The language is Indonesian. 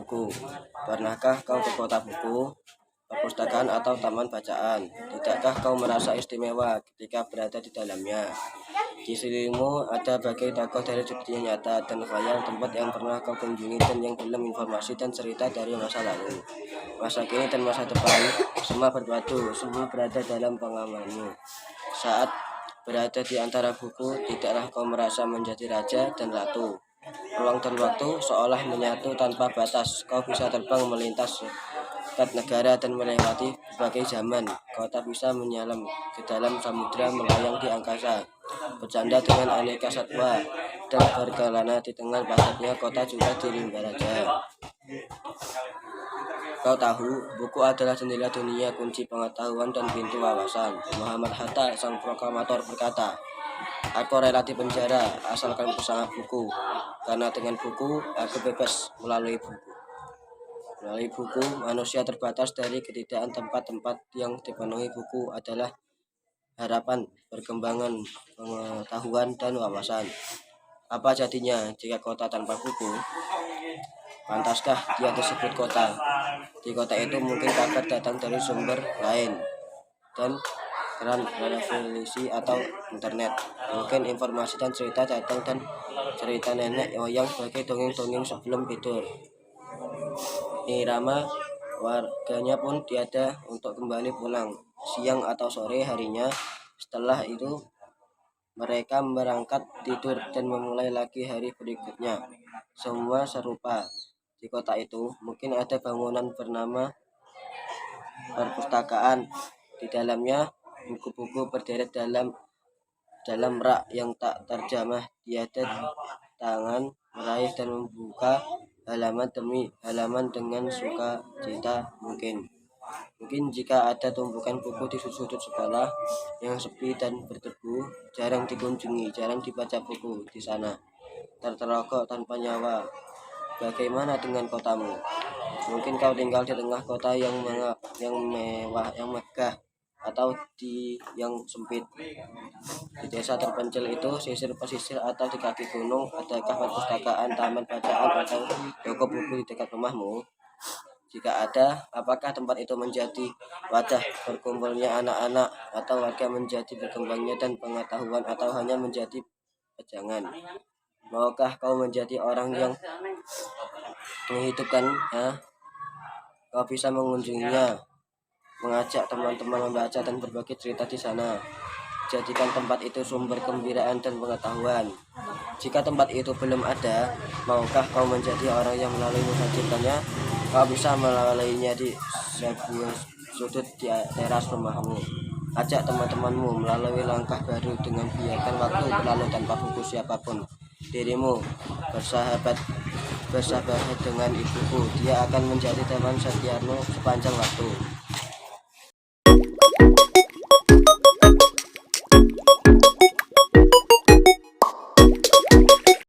buku. Pernahkah kau ke kota buku, perpustakaan atau taman bacaan? Tidakkah kau merasa istimewa ketika berada di dalamnya? Di sekelilingmu ada bagai tokoh dari dunia nyata dan khayal, tempat yang pernah kau kunjungi dan yang dalam informasi dan cerita dari masa lalu, masa kini dan masa depan. Semua berbatu, semua berada dalam pengalamanmu. Saat berada di antara buku, tidaklah kau merasa menjadi raja dan ratu. Ruang dan waktu seolah menyatu tanpa batas. Kau bisa terbang melintas dekat negara dan melewati berbagai zaman. Kau tak bisa menyelam ke dalam samudera, melayang di angkasa, bercanda dengan aneka satwa, dan berkelana di tengah padatnya kota juga di rimba raja. Kau tahu, buku adalah jendela dunia, kunci pengetahuan dan pintu wawasan. Muhammad Hatta, sang proklamator, berkata, "Aku rela di penjara asalkan bersama buku, karena dengan buku aku bebas." Melalui buku, manusia terbatas dari ketidakan. Tempat-tempat yang dipenuhi buku adalah harapan, perkembangan, pengetahuan, dan wawasan. Apa jadinya jika kota tanpa buku? Pantaskah dia disebut kota? Di kota itu mungkin kabar datang dari sumber lain dan keran televisi atau internet. Mungkin informasi dan cerita datang dan cerita nenek moyang sebagai dongeng-dongeng sebelum tidur. Irama warganya pun tiada untuk kembali pulang siang atau sore harinya. Setelah itu mereka berangkat tidur dan memulai lagi hari berikutnya. Semua serupa. Di kota itu mungkin ada bangunan bernama perpustakaan. Di dalamnya buku-buku berderet dalam rak yang tak terjamah. Tiada tangan meraih dan membuka halaman demi halaman dengan sukacita. Mungkin jika ada tumpukan buku di sudut sekolah yang sepi dan berdebu, jarang dikunjungi, jarang dibaca buku di sana, terterokok tanpa nyawa. Bagaimana dengan kotamu? Mungkin kau tinggal di tengah kota yang mewah, yang megah, atau di yang sempit. Di desa terpencil itu, sisir pesisir atau di kaki gunung, adakah perpustakaan, taman bacaan, atau toko buku di dekat rumahmu? Jika ada, apakah tempat itu menjadi wadah berkumpulnya anak-anak, atau warga menjadi berkembangnya dan pengetahuan, atau hanya menjadi pajangan? Maukah kau menjadi orang yang menghidupkan? Kau bisa mengunjunginya, mengajak teman-teman membaca dan berbagi cerita di sana. Jadikan tempat itu sumber kegembiraan dan pengetahuan. Jika tempat itu belum ada, maukah kau menjadi orang yang melalui menghadirkannya? Kau bisa melaluinya di sebuah sudut di teras rumahmu. Ajak teman-temanmu melalui langkah baru dengan biarkan waktu berlalu tanpa buku siapapun. Dirimu bersahabat dengan ibuku, dia akan menjadi teman setiamu sepanjang waktu.